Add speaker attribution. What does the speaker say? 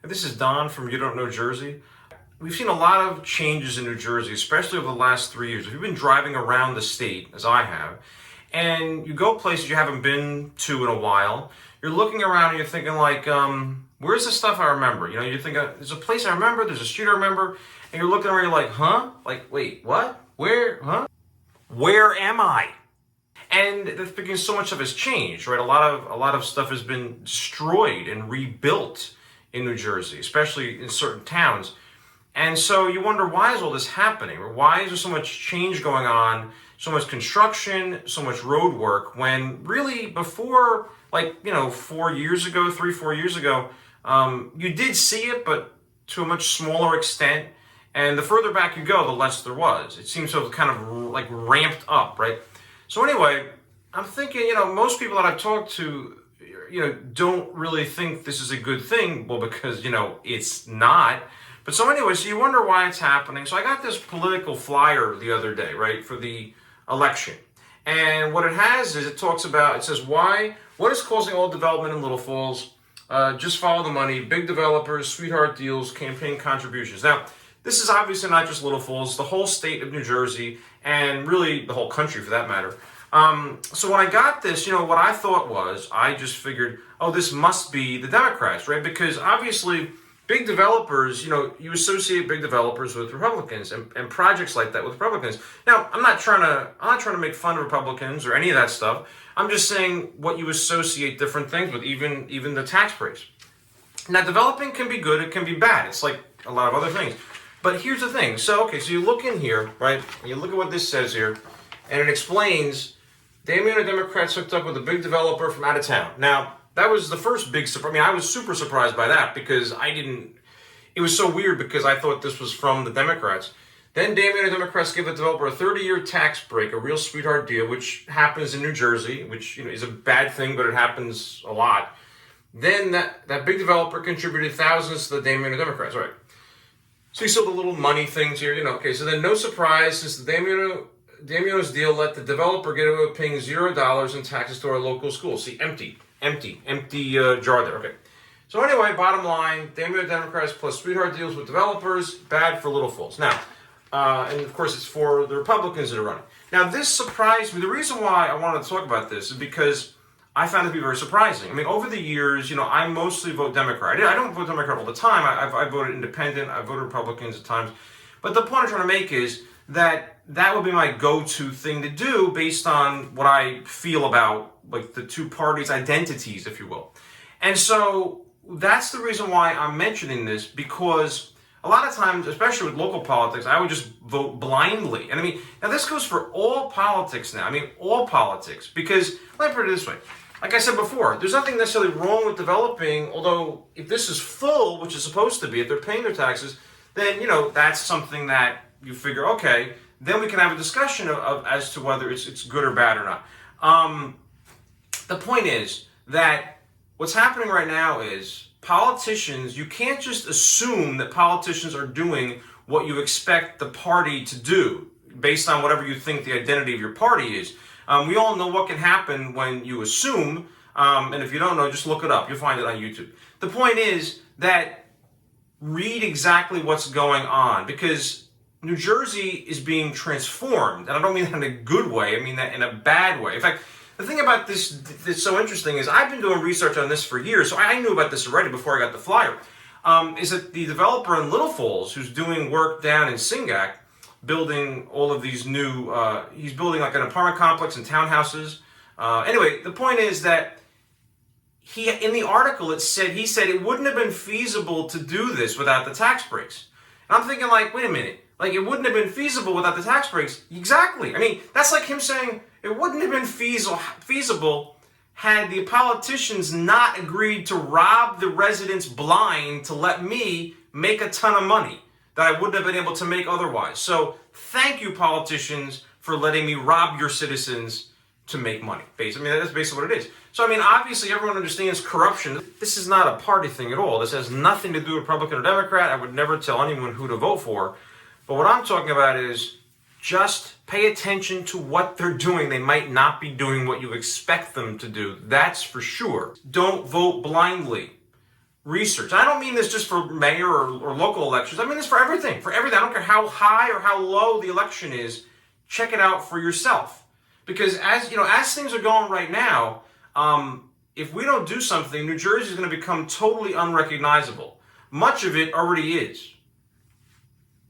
Speaker 1: This is Don from You Don't Know Jersey. We've seen a lot of changes in New Jersey, especially over the last 3 years. If you've been driving around the state, as I have, and you go places you haven't been to in a while, you're looking around and you're thinking like, where's the stuff I remember? You know, you think, there's a place I remember, there's a street I remember, and you're looking around, you're like, huh? Like, wait, what? Where? Huh? Where am I? And that's because so much stuff has changed, right? A lot of stuff has been destroyed and rebuilt in New Jersey, especially in certain towns. And so you wonder, why is all this happening? Or why is there so much change going on, so much construction, so much road work, when really before, 4 years ago, 4 years ago, you did see it, but to a much smaller extent. And the further back you go, the less there was. It seems to have kind of like ramped up, right? So anyway, I'm thinking, most people that I've talked to, don't really think this is a good thing. Well, because, it's not. But so anyway, so you wonder why it's happening. So I got this political flyer the other day, right, for the election. And what it has is it says, what is causing all development in Little Falls? Just follow the money, big developers, sweetheart deals, campaign contributions. Now, this is obviously not just Little Falls, the whole state of New Jersey, and really the whole country for that matter. So when I got this, what I thought was, I just figured, this must be the Democrats, right? Because obviously big developers, you associate big developers with Republicans and projects like that with Republicans. Now, I'm not trying to make fun of Republicans or any of that stuff. I'm just saying what you associate different things with, even the tax breaks. Now, developing can be good, it can be bad. It's like a lot of other things. But here's the thing. So you look in here, right? And you look at what this says here, and it explains Damien and Democrats hooked up with a big developer from out of town. Now, that was the first big surprise. I mean, I was super surprised by that because it was so weird because I thought this was from the Democrats. Then Damien and Democrats give the developer a 30-year tax break, a real sweetheart deal, which happens in New Jersey, which is a bad thing, but it happens a lot. Then that big developer contributed thousands to the Damien and Democrats, right? So you saw the little money things here, so then no surprise, since the Damio's deal let the developer get away with paying $0 in taxes to our local schools. See, empty jar there, okay. So anyway, bottom line, Damio Democrats plus sweetheart deals with developers, bad for Little Falls. Now, and of course it's for the Republicans that are running. Now this surprised me. The reason why I wanted to talk about this is because I found it to be very surprising. I mean, over the years, I mostly vote Democrat. I don't vote Democrat all the time. I voted independent. I voted Republicans at times. But the point I'm trying to make is that would be my go-to thing to do based on what I feel about like the two parties' identities, if you will. And so that's the reason why I'm mentioning this, because a lot of times, especially with local politics, I would just vote blindly. And I mean, now this goes for all politics now. I mean, all politics. Because, let me put it this way. Like I said before, there's nothing necessarily wrong with developing, although if this is full, which is supposed to be, if they're paying their taxes, then, that's something that you figure, okay, then we can have a discussion of as to whether it's good or bad or not. The point is that what's happening right now is politicians, you can't just assume that politicians are doing what you expect the party to do based on whatever you think the identity of your party is. We all know what can happen when you assume, and if you don't know, just look it up. You'll find it on YouTube. The point is that read exactly what's going on, because New Jersey is being transformed, and I don't mean that in a good way, I mean that in a bad way. In fact, the thing about this that's so interesting is I've been doing research on this for years, so I knew about this already before I got the flyer, is that the developer in Little Falls, who's doing work down in Singac, building all of these new, he's building like an apartment complex and townhouses. Anyway, the point is that in the article he said it wouldn't have been feasible to do this without the tax breaks. And I'm thinking like, wait a minute, like it wouldn't have been feasible without the tax breaks. Exactly. I mean, that's like him saying it wouldn't have been feasible had the politicians not agreed to rob the residents blind to let me make a ton of money that I wouldn't have been able to make otherwise. So thank you, politicians, for letting me rob your citizens to make money. I mean, that's basically what it is. So, I mean, obviously everyone understands corruption. This is not a party thing at all. This has nothing to do with Republican or Democrat. I would never tell anyone who to vote for. But what I'm talking about is just pay attention to what they're doing. They might not be doing what you expect them to do. That's for sure. Don't vote blindly. research. And I don't mean this just for mayor or local elections. I mean this for everything. For everything. I don't care how high or how low the election is. Check it out for yourself. Because as things are going right now, if we don't do something, New Jersey is going to become totally unrecognizable. Much of it already is.